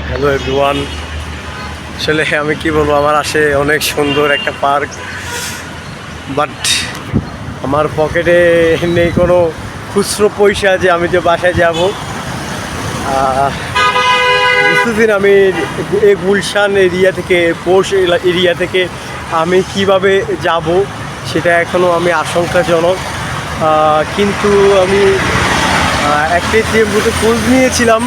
Hello everyone. আসলে আমি কি বলবো, আমার আসে অনেক সুন্দর একটা পার্ক, বাট আমার পকেটে নেই কোনো খুচরো পয়সা যে আমি যে বাসায় যাব। বুঝতেছেন, আমি এই গুলশান এরিয়া থেকে, পোশ এরিয়া থেকে আমি কিভাবে যাব সেটা এখনও আমি আশঙ্কাজনক। কিন্তু আমি একটা টেম্পুতে খোঁজ নিয়েছিলাম,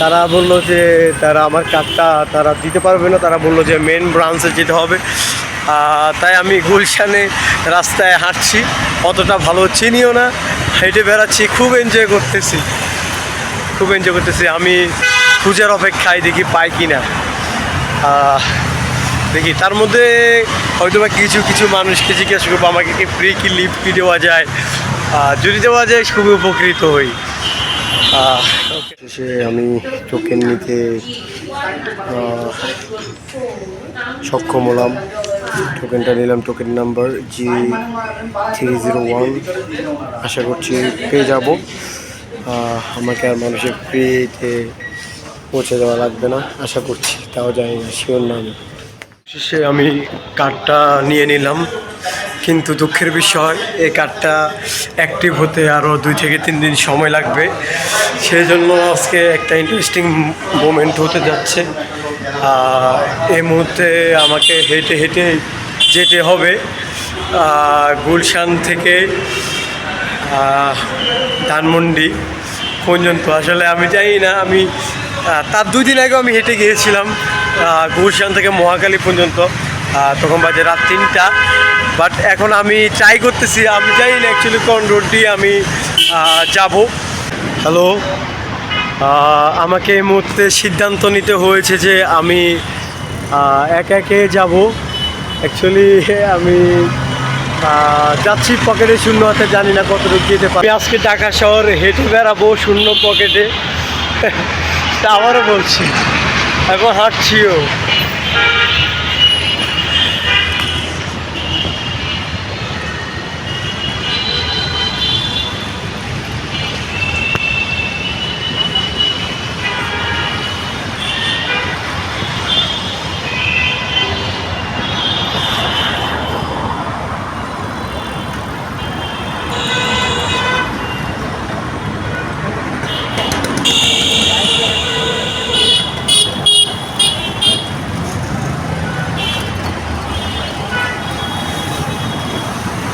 তারা বললো যে তারা আমার কার্ডটা তারা দিতে পারবে না, তারা বললো যে মেন ব্রাঞ্চে যেতে হবে। তাই আমি গুলশানে রাস্তায় হাঁটছি, অতটা ভালো চিনিও না, হেঁটে বেড়াচ্ছি, খুব এনজয় করতেছি। আমি খুঁজার অপেক্ষায় দেখি পাই কি না। দেখি তার মধ্যে হয়তো বা কিছু মানুষকে জিজ্ঞাসা করবো আমাকে কি ফ্রি কি লিফট কি দেওয়া যায়। যদি দেওয়া যায় খুবই উপকৃত হই। শেষে আমি টোকেন নিতে সক্ষম হলাম। টোকেনটা নিলাম, টোকেন নাম্বার G301। আশা করছি পেয়ে যাব। আমাকে আর মানুষের ফ্রিতে পৌঁছে দেওয়া লাগবে না আশা করছি, তাও জানি না, শিওর না। শেষে আমি কার্ডটা নিয়ে নিলাম, কিন্তু দুঃখের বিষয় এই কার্ডটা অ্যাক্টিভ হতে আরও 2 থেকে 3 দিন সময় লাগবে। সেই জন্য আজকে একটা ইন্টারেস্টিং মোমেন্ট হতে যাচ্ছে। এই মুহূর্তে আমাকে হেঁটে হেঁটে যেতে হবে গুলশান থেকে ধানমন্ডি পর্যন্ত। আসলে আমি জানি না, আমি তার 2 দিন আগেও আমি হেঁটে গিয়েছিলাম গুলশান থেকে মহাখালী পর্যন্ত, তখন বাজে রাত 3টা। বাট এখন আমি ট্রাই করতেছি, আমি জানি না অ্যাকচুয়ালি কোন রোড দিয়ে আমি যাব। হ্যালো, আমাকে এই মুহূর্তে সিদ্ধান্ত নিতে হয়েছে যে আমি একে যাব। অ্যাকচুয়ালি আমি যাচ্ছি পকেটে শূন্য হাতে, জানি না কতটুকু যেতে পারি। আজকে ঢাকা শহর হেঁটে বেড়াবো শূন্য পকেটে, আবারও বলছি, এখন হাঁটছিও।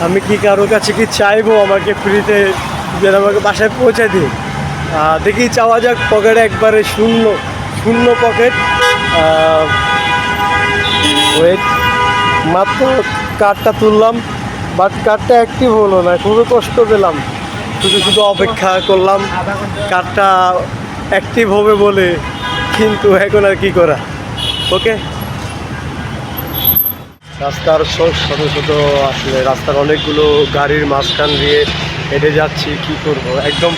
আমি কি কারোর কাছে কি চাইবো আমাকে ফ্রিতে যেন আমাকে বাসায় পৌঁছে দিই? দেখি চাওয়া যাক। পকেটে একবারে শূন্য পকেট। ওয়েট, মাত্র কার্ডটা তুললাম, বাট কার্ডটা অ্যাক্টিভ হলো না, খুবই কষ্ট পেলাম। শুধু অপেক্ষা করলাম কার্ডটা অ্যাক্টিভ হবে বলে, কিন্তু এখন আর কি করা। ওকে, রাস্তার শত আসলে রাস্তার অনেকগুলো গাড়ির মাঝখান দিয়ে হেঁটে যাচ্ছি, কি করব। একদম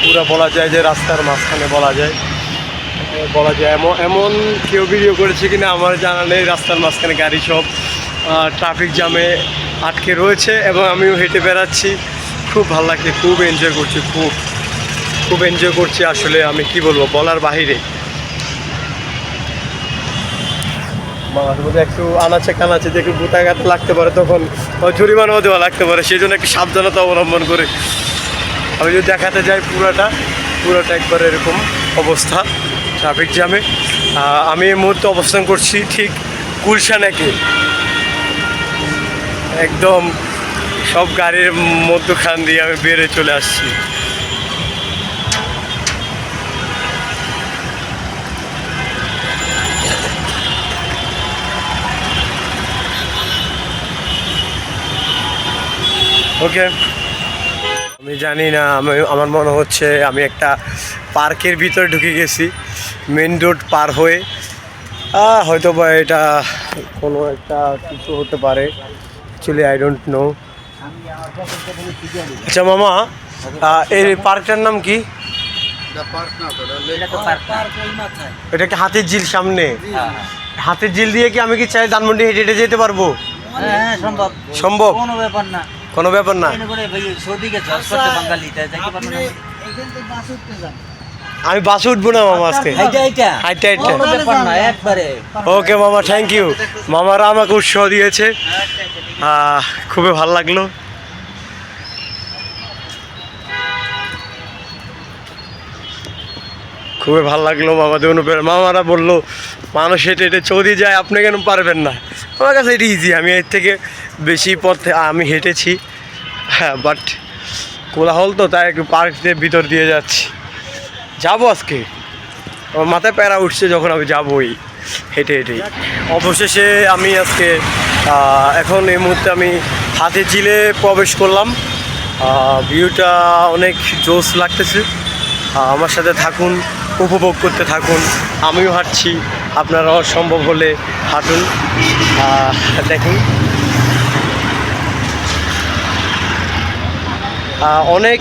পুরো বলা যায় যে রাস্তার মাঝখানে বলা যায় এমন কেউ ভিডিও করেছে কিনা আমার জানা নেই। রাস্তার মাঝখানে গাড়ি সব ট্রাফিক জ্যামে আটকে রয়েছে এবং আমিও হেঁটে বেড়াচ্ছি। খুব ভালো লাগছে, খুব এনজয় করছি, খুব এনজয় করছি। আসলে আমি কি বলবো, বলার বাহিরে। মাঝে মধ্যে একটু আনাচে কানাচে যে একটু গুতাগাতে লাগতে পারে, তখন জরিমানাও দেওয়া লাগতে পারে। সেই জন্য একটু সাবধানতা অবলম্বন করে আমি যদি দেখাতে যাই পুরোটা একবার এরকম অবস্থা ট্রাফিক জ্যামে। আমি এই মুহূর্তে অবস্থান করছি ঠিক গুলশানেকে, একদম সব গাড়ির মধ্যখান দিয়ে আমি বেড়ে চলে আসছি। ওকে, আমি জানি না, আমার মনে হচ্ছে আমি একটা পার্কের ভিতরে ঢুকে গেছি, মেন রোড পার হয়ে। হয়তো বা এটা কোনো একটা কিছু হতে পারে, অ্যাকচুয়ালি আই ডোন্ট নো। আচ্ছা মামা, এই পার্কটার নাম কি? এটা কি হাতির ঝিল সামনে? হাতির ঝিল দিয়ে কি আমি কি চাই ধানমন্ডি হেঁটে হেঁটে যেতে পারবো? সম্ভব? কোনো ব্যাপার না। আমি বাসে উঠবো না মামা আজকে, হাইটা একবারে ওকে মামা, থ্যাংক ইউ। মামারা আমাকে উৎসাহ দিয়েছে, খুবই ভালো লাগলো। খুবই ভালো লাগলো মামাদের অনুপ্রেরণা। মামারা বললো মানুষ হেঁটে হেঁটে চৌদি যায়, আপনি কেন পারবেন না? আমার কাছে এটা ইজি, আমি এর থেকে বেশি পথ আমি হেঁটেছি। হ্যাঁ, বাট কোলাহল তো, তাই একটু পার্ক দিয়ে ভিতর দিয়ে যাচ্ছি। যাবো আজকে, আমার মাথায় প্যারা উঠছে যখন আমি যাবোই হেঁটে হেঁটেই। অবশেষে আমি আজকে এখন এই মুহূর্তে আমি হাতিঝিলে প্রবেশ করলাম। ভিউটা অনেক জোস লাগতেছে। আমার সাথে থাকুন, উপভোগ করতে থাকুন। আমিও হাঁটছি, আপনারাও সম্ভব হলে হাঁটুন, দেখুন। অনেক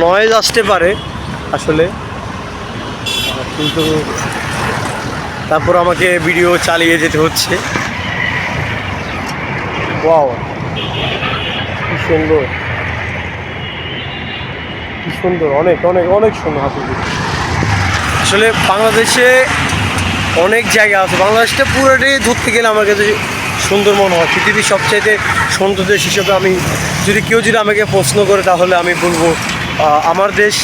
নয়েজ আসতে পারে আসলে, কিন্তু তারপর আমাকে ভিডিও চালিয়ে যেতে হচ্ছে। ওয়াও, কি সুন্দর, কি সুন্দর, অনেক অনেক অনেক সুন্দর হাতিঝিল। আসলে বাংলাদেশে অনেক জায়গা আছে, বাংলাদেশটা পুরোটাই ধরতে গেলে আমার কাছে সুন্দর মনে হয়। পৃথিবীর সবচাইতে সুন্দর দেশ হিসেবে আমি কেউ যদি আমাকে প্রশ্ন করে, তাহলে আমি বলবো আমার দেশ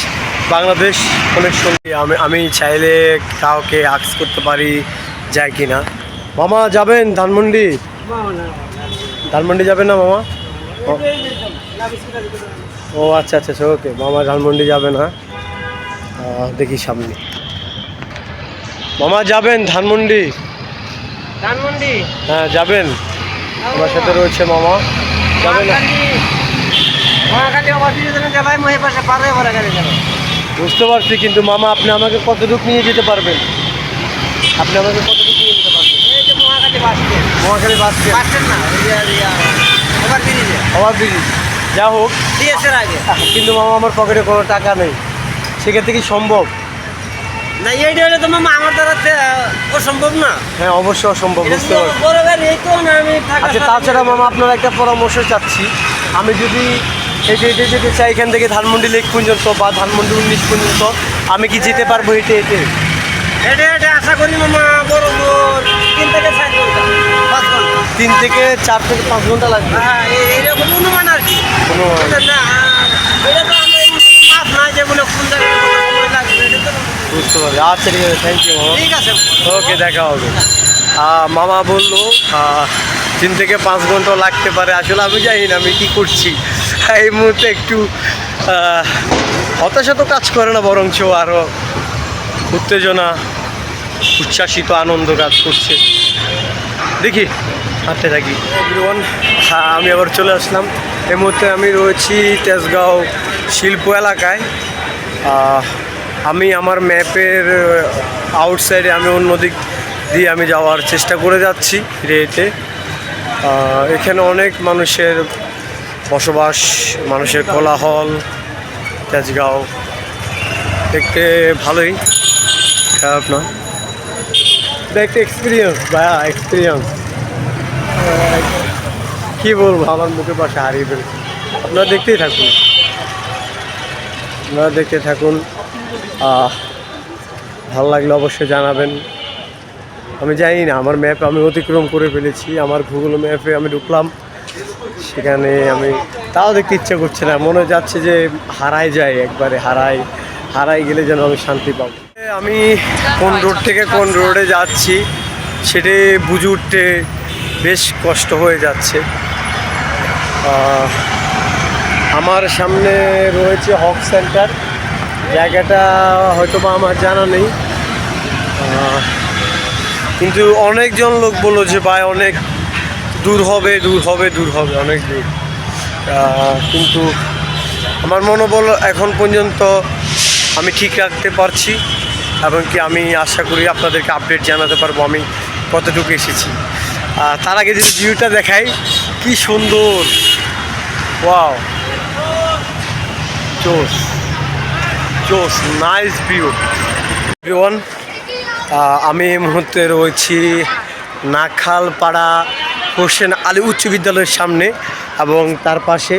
বাংলাদেশ অনেক সুন্দর। আমি চাইলে কাউকে আক্স করতে পারি যায় কি না। মামা যাবেন ধানমন্ডি? ধানমন্ডি যাবেন না মামা? ও আচ্ছা আচ্ছা, ওকে। মামা ধানমন্ডি যাবে না, দেখি সামনে। মামা যাবেন ধানমন্ডি? ধানমন্ডি হ্যাঁ যাবেন, আমার সাথে রয়েছে মামা। যাবেন না? বুঝতে পারছি, কিন্তু মামা আপনি আমাকে কতটুকু নিয়ে যেতে পারবেন? আপনি আমাকে কতটুকু নিয়ে যেতে পারবেন? মহাখালী বাস ওভারব্রিজ, যা হোক। কিন্তু মামা আমার পকেটে কোনো টাকা নেই, সেক্ষেত্রে কি সম্ভব? না, এইটা হলে তো মামা আমার দ্বারা অসম্ভব না। হ্যাঁ অবশ্যই অসম্ভব, বুঝতে পারছি। আচ্ছা, তাছাড়া মামা আপনার একটা পরামর্শ চাচ্ছি। আমি যদি হেঁটে হেঁটে যেতে চাই এখান থেকে ধানমন্ডি লেক পর্যন্ত বা ধানমন্ডি 19 পর্যন্ত, আমি কি যেতে পারবো হেঁটে হেঁটে? হেঁটে হেঁটে আশা করি মামা বড় 3 থেকে 4 ঘন্টা, 5 ঘন্টা। 3 থেকে 4 থেকে 5 ঘন্টা লাগবে। হ্যাঁ, এইরকম অনুমান আর কি। অনুমান। না, এটা তো আমরা মাপ নাই যে বলে কোন জায়গায় কত সময় লাগবে, এটা তো বুঝতে পারছি। আচ্ছা ঠিক আছে, থ্যাংক ইউ মামা। ঠিক আছে, ওকে, দেখা হবে। মামা বললো 3 থেকে 5 ঘন্টা লাগতে পারে। আসলে আমি জানি না আমি কী করছি এই মুহূর্তে, একটু হতাশা তো কাজ করে না, বরঞ্চ আরও উত্তেজনা, উচ্ছ্বাসিত আনন্দ কাজ করছে। দেখি, হাঁটতে থাকি। এভরিওয়ান, আমি আবার চলে আসলাম। এই মুহূর্তে আমি রয়েছি তেজগাঁও শিল্প এলাকায়। আমি আমার ম্যাপের আউটসাইডে আমি অন্যদিক দিয়ে আমি যাওয়ার চেষ্টা করে যাচ্ছি হেঁটে। এখানে অনেক মানুষের বসবাস, মানুষের কোলাহল। তেজগাঁও দেখতে ভালোই, খারাপ না। এটা একটা এক্সপিরিয়েন্স ভাইয়া, এক্সপিরিয়েন্স। কী বলবো, আমার মুখের পাশে হারিয়ে ফেলছি। আপনারা দেখতেই থাকুন, আপনারা দেখতে থাকুন। ভালো লাগলে অবশ্যই জানাবেন। আমি জানি না, আমার ম্যাপ আমি অতিক্রম করে ফেলেছি। আমার গুগল ম্যাপে আমি ঢুকলাম, সেখানে আমি তাও দেখতে ইচ্ছে করছে না, মনে যাচ্ছে যে হারাই যায়, একবারে হারাই গেলে যেন আমি শান্তি পাবো। আমি কোন রোড থেকে কোন রোডে যাচ্ছি সেটা বুঝে উঠতে বেশ কষ্ট হয়ে যাচ্ছে। আমার সামনে রয়েছে হক সেন্টার, জায়গাটা হয়তো বা আমার জানা নেই, কিন্তু অনেকজন লোক বললো যে ভাই অনেক দূর হবে অনেক দূর। কিন্তু আমার মনোবল এখন পর্যন্ত আমি ঠিক রাখতে পারছি, এবং কি আমি আশা করি আপনাদেরকে আপডেট জানাতে পারবো আমি কতটুকু এসেছি। তার আগে যদি ভিউটা দেখাই, কি সুন্দর, ওয়াও, জোস, নাইস ভিউ। এভরিওয়ান, আমি এই মুহূর্তে রয়েছি নাখালপাড়া হোসেন আলী উচ্চ বিদ্যালয়ের সামনে, এবং তার পাশে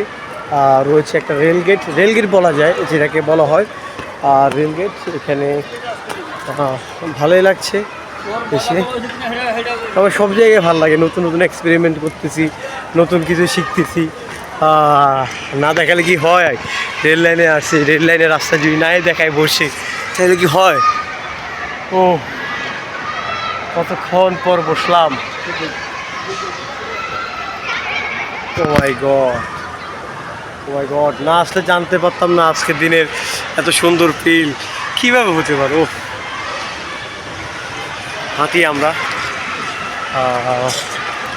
রয়েছে একটা রেলগেট বলা যায়, যেটাকে বলা হয় রেলগেট। এখানে ভালোই লাগছে এসে। তবে সব জায়গায় ভালো লাগে, নতুন নতুন এক্সপেরিমেন্ট করতেছি, নতুন কিছু শিখতেছি। না দেখালে কি হয়? রেল লাইনে আসছি, রেল লাইনের রাস্তা যদি নাই দেখায় বসে তাহলে কি হয়? ও কতক্ষণ পর বসলাম। ও মাই গড, ও মাই গড, না আসলে জানতে পারতাম না আজকের দিনের এত সুন্দর ফিল কীভাবে হতে পারে। ও হাঁটি আমরা,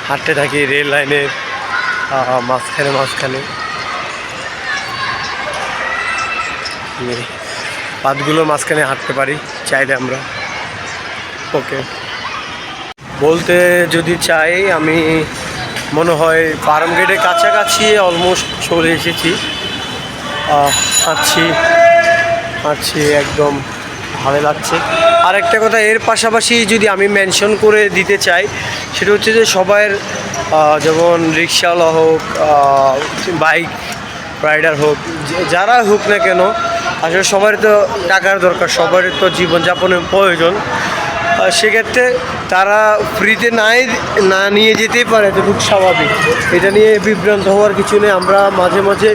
হাঁটতে থাকি রেল লাইনের মাঝখানে মাঝখানে। পাতগুলো মাঝখানে হাঁটতে পারি চাইলে আমরা। ওকে, বলতে যদি চাই আমি মনে হয় ফার্ম গেটের কাছাকাছি অলমোস্ট চলে এসেছি। হাঁটছি হাঁটছি, একদম ভালো লাগছে। আর একটা কথা এর পাশাপাশি যদি আমি মেনশন করে দিতে চাই, সেটা হচ্ছে যে সবার যেমন রিক্সাওয়ালা হোক, বাইক রাইডার হোক, যারা হোক না কেন, আসলে সবারই তো টাকার দরকার, সবারই তো জীবনযাপনের প্রয়োজন। সেক্ষেত্রে তারা ফ্রিতে না নিয়ে যেতেই পারে, তো খুব স্বাভাবিক। এটা নিয়ে বিভ্রান্ত হওয়ার কিছু নেই। আমরা মাঝে মাঝে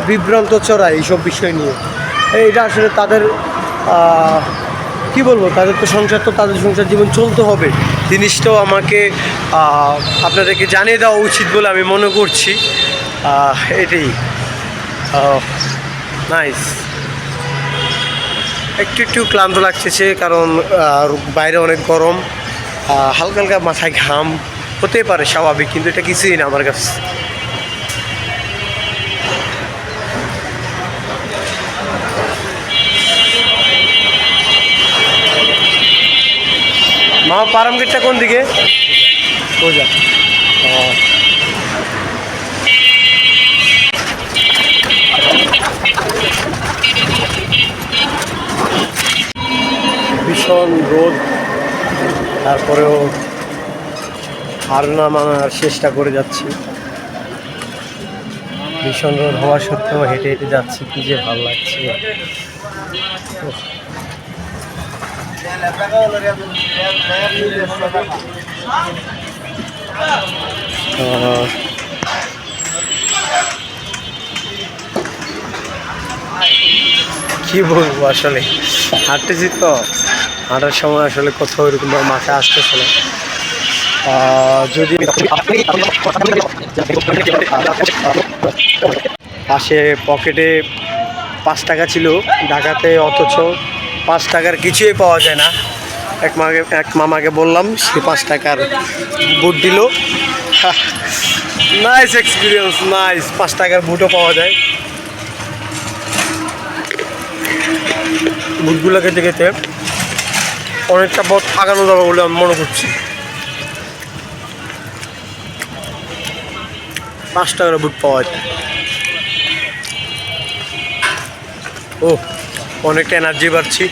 বিভ্রান্ত চড়াই এইসব বিষয় নিয়ে। এটা আসলে তাদের কি বলবো, তাদের তো তাদের সংসার জীবন চলতে হবে, জিনিসটাও আমাকে আপনাদেরকে জানিয়ে দেওয়া উচিত বলে আমি মনে করছি। এটাই নাইস। একটু ক্লান্ত লাগতেছে, কারণ বাইরে অনেক গরম, হালকা হালকা মাথায় ঘাম হতে পারে, স্বাভাবিক, কিন্তু এটা কিছুই না আমার কাছে। মা পারাম গেটটা কোন দিকে? বোঝা ভীষণ রোদ, তারপরেও হার না মানার চেষ্টা করে যাচ্ছি। ভীষণ রোদ হওয়া সত্ত্বেও হেঁটে হেঁটে যাচ্ছি, কি যে ভালো লাগছে। কি বলবো, আসলে হাঁটতেছি তো, হাঁটার সময় আসলে কোথাও এরকম মাথায় আসতেছে না। যদি পাশে পকেটে 5 টাকা ছিল ঢাকাতে, অথচ 5 টাকার কিছুই পাওয়া যায় না। এক মামাকে বললাম, সে 5 টাকার বুট দিল। Nice experience, nice. 5 টাকার বুটও পাওয়া যায়। বুটগুলো খেতে খেতে অনেকটা পথ আগানো যাবে বলে আমি মনে করছি। 5 টাকার বুট পাওয়া যায়। ও অনেকটা এনার্জি পাচ্ছি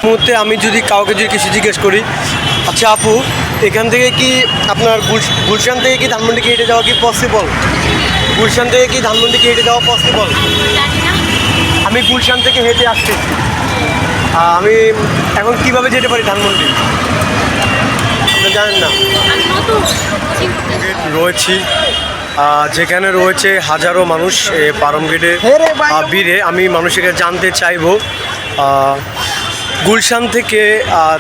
মুহূর্তে। আমি যদি কাউকে কিছু জিজ্ঞেস করি, আচ্ছা আপু, এখান থেকে কি আপনার গুলশান থেকে কি ধানমন্ডিকে হেঁটে যাওয়া কি পসিবল? গুলশান থেকে কি ধানমন্ডিকে হেঁটে যাওয়া পসিবল? আমি গুলশান থেকে হেঁটে আসছি, আমি এখন কিভাবে যেতে পারি ধানমন্ডি? আপনি জানেন না? রয়েছি যেখানে রয়েছে হাজারো মানুষ পারম গেটে ভিড়ে। আমি মানুষকে জানতে চাইবো গুলশান থেকে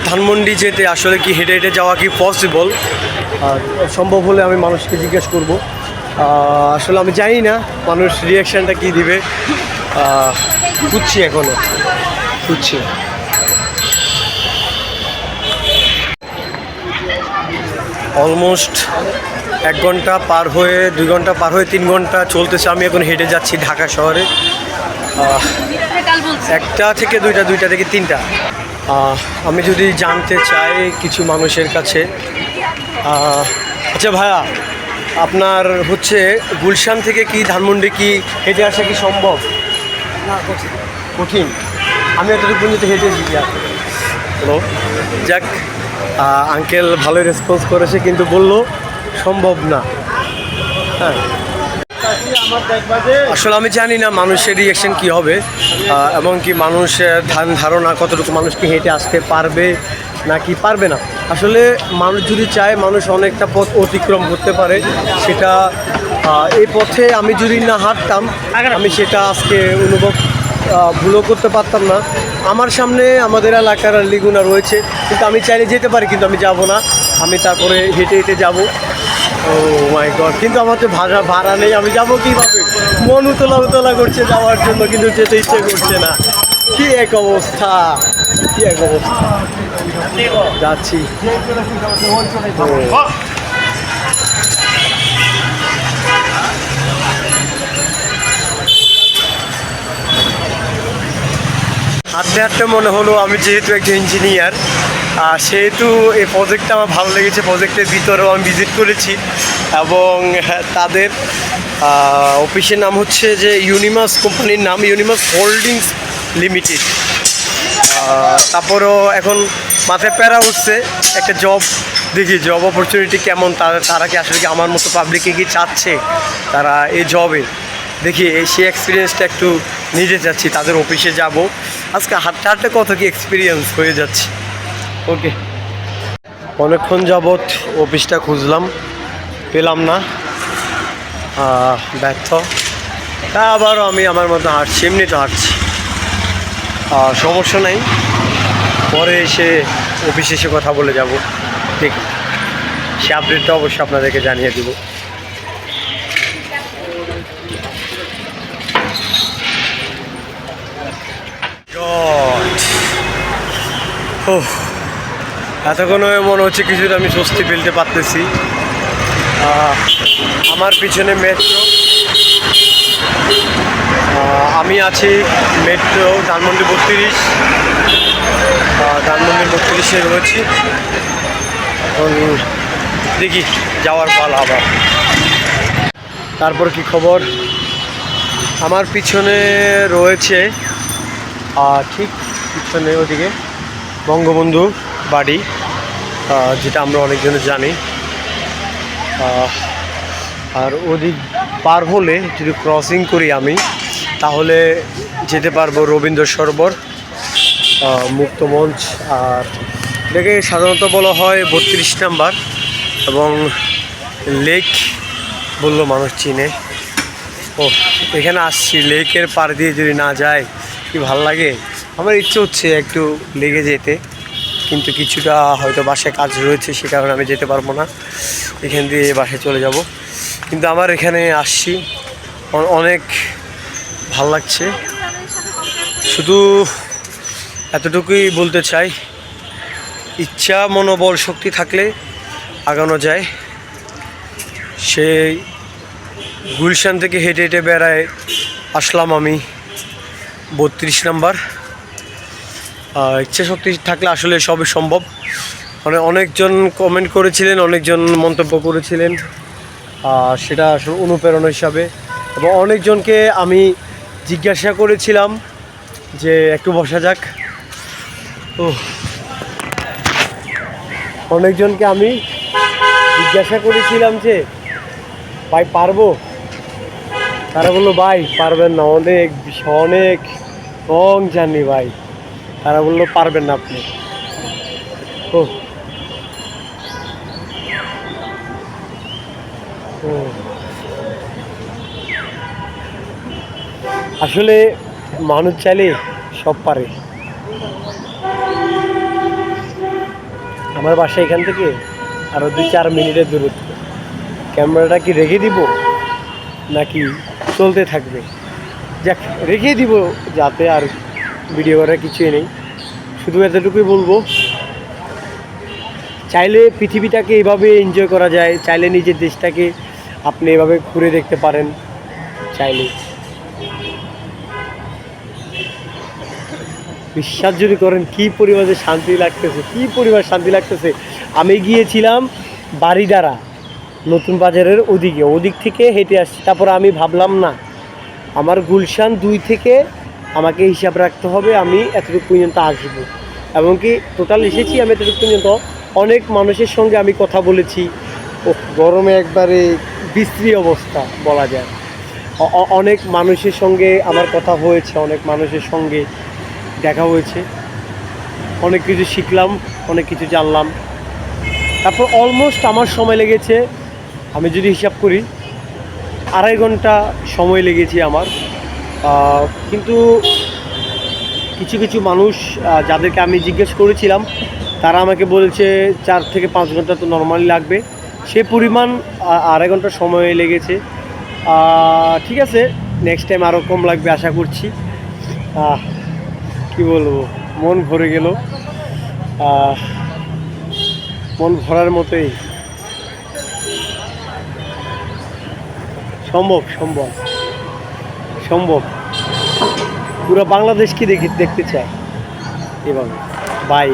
ধানমন্ডি যেতে আসলে কি হেঁটে হেঁটে যাওয়া কি পসিবল? সম্ভব হলে আমি মানুষকে জিজ্ঞেস করব। আসলে আমি জানি না মানুষ রিয়াকশানটা কী দিবে, বুঝছি, এখনও বুঝছি। অলমোস্ট 1 ঘন্টা পার হয়ে 2 ঘন্টা পার হয়ে 3 ঘন্টা চলতেছে। আমি এখন হেঁটে যাচ্ছি ঢাকা শহরে। 1টা থেকে 2টা, 2টা থেকে 3টা। আমি যদি জানতে চাই কিছু মানুষের কাছে, আচ্ছা ভাইয়া, আপনার হচ্ছে গুলশান থেকে কি ধানমন্ডি কি হেঁটে আসা কি সম্ভব? না, কঠিন। আমি এতটুকু পর্যন্ত হেঁটে এসেছি। হ্যালো, যাক, আঙ্কেল ভালোই রেসপন্স করেছে, কিন্তু বলল সম্ভব না। হ্যাঁ, আসলে আমি জানি না মানুষের রিয়াকশন কি হবে, এবং কি মানুষের ধারণা কতটুকু মানুষ কি হেঁটে আসতে পারবে নাকি পারবে না। আসলে মানুষ যদি চায় মানুষ অনেকটা পথ অতিক্রম করতে পারে, সেটা এই পথে আমি যদি না হাঁটতাম আমি সেটা আজকে অনুভব ভুলও করতে পারতাম না। আমার সামনে আমাদের এলাকার লিগুনা রয়েছে, কিন্তু আমি চাইলে যেতে পারি, কিন্তু আমি যাব না। আমি তারপরে হেঁটে হেঁটে যাব। ও মাই গড, কিন্তু আমার তো ভাড়া নেই, আমি যাবো কীভাবে? মন উতলা উতলা করছে যাওয়ার জন্য, কিন্তু যেতে ইচ্ছে করছে না। কি এক অবস্থা, কি এক অবস্থা। যাচ্ছি। হাঁটতে হাঁটতে মনে হলো আমি যেহেতু একজন ইঞ্জিনিয়ার, সেহেতু এই প্রজেক্টটা আমার ভালো লেগেছে। প্রজেক্টের ভিতরেও আমি ভিজিট করেছি, এবং তাদের অফিসের নাম হচ্ছে যে ইউনিমাস, কোম্পানির নাম ইউনিমাস হোল্ডিংস লিমিটেড। তারপরেও এখন মাথায় প্যারা উঠছে একটা জব, দেখি জব অপরচুনিটি কেমন, তারা কি আসলে কি আমার মতো পাবলিকে কি চাচ্ছে তারা এই জবে। দেখি সেই এক্সপিরিয়েন্সটা একটু নিতে চাচ্ছি, তাদের অফিসে যাব আজকে। হাঁটতে হাঁটতে কত কি এক্সপিরিয়েন্স হয়ে যাচ্ছে। ওকে, অনেকক্ষণ যাবৎ অফিসটা খুঁজলাম, পেলাম না, ব্যর্থ। তা আবারও আমি আমার মতো হাঁটছি, এমনি তো হাঁটছি, সমস্যা নাই। পরে এসে অফিসে এসে কথা বলে যাব, ঠিক সে আপডেটটা অবশ্যই আপনাদেরকে জানিয়ে দেব। এতক্ষণ মনে হচ্ছে কিছুটা আমি স্বস্তি ফেলতে পারতেছি। আমার পিছনে মেট্রো, আমি আছি মেট্রো ধানমন্ডি 32, ধানমন্ডি 32-এ রয়েছি। এখন দেখি যাওয়ার পালা আবার। তারপর কি খবর? আমার পিছনে রয়েছে, ঠিক পিছনে ওদিকে বঙ্গবন্ধু বাড়ি, যেটা আমরা অনেকজনে জানি। আর ওদিক পার হলে যদি ক্রসিং করি আমি, তাহলে যেতে পারবো রবীন্দ্র সরোবর, মুক্ত মঞ্চ। আর এটাকে সাধারণত বলা হয় 32 নাম্বার, এবং লেক বললো মানুষ চিনে। ও, এখানে আসছি, লেকের পার দিয়ে যদি না যায় কি ভাল লাগে। আমার ইচ্ছে হচ্ছে একটু লেগে যেতে, কিন্তু কিছুটা হয়তো বাসায় কাজ রয়েছে, সে কারণে আমি যেতে পারবো না। এখান দিয়ে বাসায় চলে যাব। কিন্তু আমার এখানে আসছি, অনেক ভাল লাগছে। শুধু এতটুকুই বলতে চাই, ইচ্ছা মনোবল শক্তি থাকলে আগানো যায়। সেই গুলশান থেকে হেঁটে হেঁটে বেড়ায় আসলাম আমি 32 নাম্বার। ইচ্ছা শক্তি থাকলে আসলে সবই সম্ভব। মানে অনেকজন কমেন্ট করেছিলেন, অনেকজন মন্তব্য করেছিলেন, সেটা আসলে অনুপ্রেরণা হিসাবে। এবং অনেকজনকে আমি জিজ্ঞাসা করেছিলাম যে একটু বসা যাক। অনেকজনকে আমি জিজ্ঞাসা করেছিলাম যে ভাই পারবো, তারা বললো ভাই পারবেন না, অনেক অনেক লং জার্নি ভাই। তারা বললো পারবেন না আপনি। আসলে মানুষ চাইলে সব পারে। আমার বাসা এখান থেকে আরও 2-4 মিনিটের দূরত্ব। ক্যামেরাটা কি রেখে দিব নাকি চলতে থাকবে? যাক, রেখে দিব, যাতে আর ভিডিও করার কিছুই নেই। শুধু এতটুকুই বলবো, চাইলে পৃথিবীটাকে এভাবে এনজয় করা যায়, চাইলে নিজের দেশটাকে আপনি এভাবে ঘুরে দেখতে পারেন চাইলে। বিশ্বাস যদি করেন কি পরিমাণে শান্তি লাগতেছে, কি পরিমাণ শান্তি লাগতেছে। আমি গিয়েছিলাম বারিধারা নতুন বাজারের ওদিক থেকে হেঁটে আসছি। তারপর আমি ভাবলাম না, আমার গুলশান 2 থেকে আমাকে হিসাব রাখতে হবে, আমি এতটুকু পর্যন্ত আসবো। এমনকি টোটাল এসেছি আমি এতটুকু পর্যন্ত। অনেক মানুষের সঙ্গে আমি কথা বলেছি। ও গরমে একবারে বিশ্রী অবস্থা বলা যায়। অনেক মানুষের সঙ্গে আমার কথা হয়েছে, অনেক মানুষের সঙ্গে দেখা হয়েছে, অনেক কিছু শিখলাম, অনেক কিছু জানলাম। তারপর অলমোস্ট আমার সময় লেগেছে, আমি যদি হিসাব করি 2.5 ঘন্টা সময় লেগেছে আমার। কিন্তু কিছু কিছু মানুষ যাদেরকে আমি জিজ্ঞেস করেছিলাম তারা আমাকে বলেছে 4 থেকে 5 ঘন্টা তো নর্মালি লাগবে, সে পরিমাণ 2.5 ঘন্টা সময় লেগেছে। ঠিক আছে, নেক্সট টাইম আরও কম লাগবে আশা করছি। কি বলবো, মন ভরে গেল, মন ভরার মতোই। সম্ভব সম্ভব সম্ভব, পুরো বাংলাদেশকে দেখতে চাই এভাবে। বাই।